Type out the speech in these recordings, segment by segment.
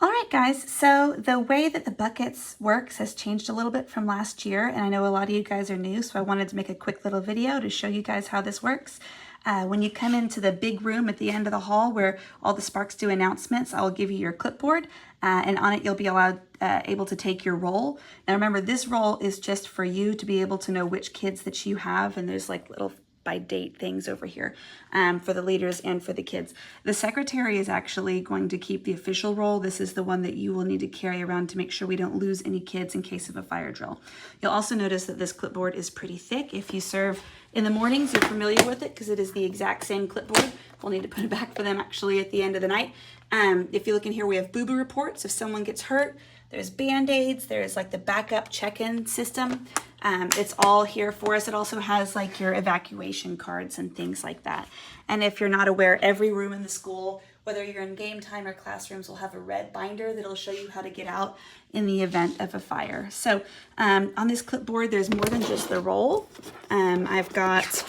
All right, guys, so the way that the buckets works has changed a little bit from last year, and I know a lot of you guys are new, so I wanted to make a quick little video to show you guys how this works. When you come into the big room at the end of the hall where all the Sparks do announcements, I'll give you your clipboard, and on it you'll be able to take your roll. Now remember, this roll is just for you to be able to know which kids that you have, and there's like little by date things over here for the leaders and for the kids. The secretary is actually going to keep the official roll. This is the one that you will need to carry around to make sure we don't lose any kids in case of a fire drill. You'll also notice that this clipboard is pretty thick. If you serve in the mornings, you're familiar with it because it is the exact same clipboard. We'll need to put it back for them actually at the end of the night. If you look in here, we have boo-boo reports. If someone gets hurt, there's Band-Aids, there's like the backup check-in system. It's all here for us. It also has like your evacuation cards and things like that. And if you're not aware, every room in the school, whether you're in game time or classrooms, will have a red binder that'll show you how to get out in the event of a fire. So on this clipboard, there's more than just the roll. I've got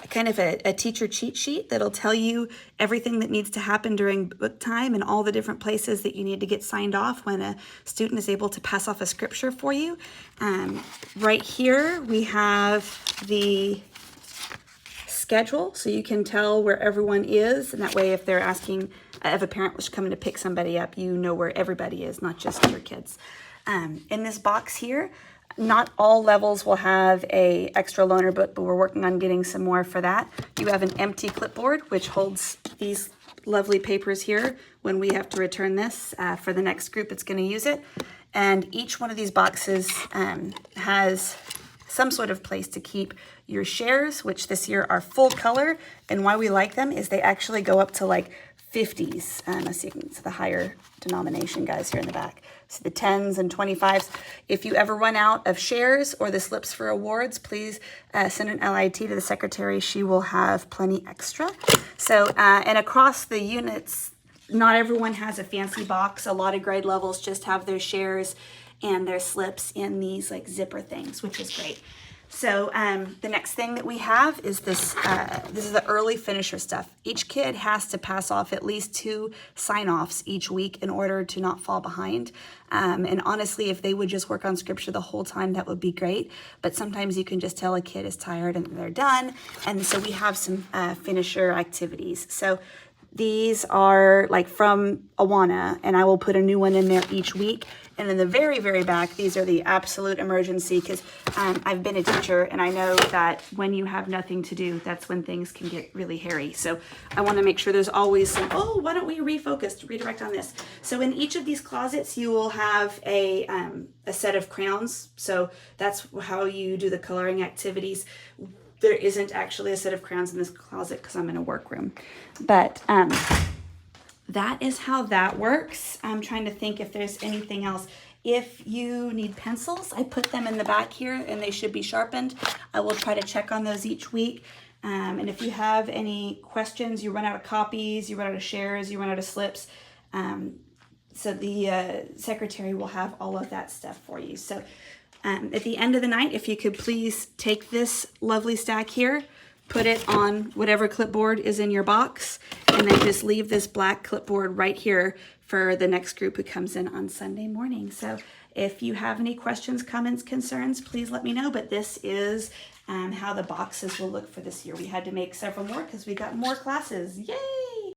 kind of a teacher cheat sheet that'll tell you everything that needs to happen during book time and all the different places that you need to get signed off when a student is able to pass off a scripture for you. Right here we have the schedule, so you can tell where everyone is, and that way if they're asking if a parent was coming to pick somebody up, you know where everybody is, not just your kids. In this box here, not all levels will have a extra loaner book, but we're working on getting some more for that. You have an empty clipboard, which holds these lovely papers here when we have to return this for the next group that's going to use it. And each one of these boxes has some sort of place to keep your shares, which this year are full color. And why we like them is they actually go up to like 50s. Let's see, it's the higher denomination guys here in the back. So the 10s and 25s. If you ever run out of shares or the slips for awards, please send an LIT to the secretary. She will have plenty extra. So, and across the units, not everyone has a fancy box. A lot of grade levels just have their shares and their slips in these like zipper things, which is great. So the next thing that we have is this, this is the early finisher stuff. Each kid has to pass off at least 2 sign-offs each week in order to not fall behind. And honestly, if they would just work on scripture the whole time, that would be great. But sometimes you can just tell a kid is tired and they're done. And so we have some finisher activities. So these are like from Awana, and I will put a new one in there each week. And in the very, very back, these are the absolute emergency, because I've been a teacher and I know that when you have nothing to do, that's when things can get really hairy. So I want to make sure there's always some, oh, why don't we refocus, redirect on this? So in each of these closets, you will have a set of crayons. So that's how you do the coloring activities. There isn't actually a set of crayons in this closet because I'm in a workroom. But that is how that works. I'm trying to think if there's anything else. If you need pencils, I put them in the back here and they should be sharpened. I will try to check on those each week. And if you have any questions, you run out of copies, you run out of shares, you run out of slips, so the secretary will have all of that stuff for you. So at the end of the night, if you could please take this lovely stack here, put it on whatever clipboard is in your box, and then just leave this black clipboard right here for the next group who comes in on Sunday morning. So if you have any questions, comments, concerns, please let me know. But this is how the boxes will look for this year. We had to make several more because we got more classes. Yay!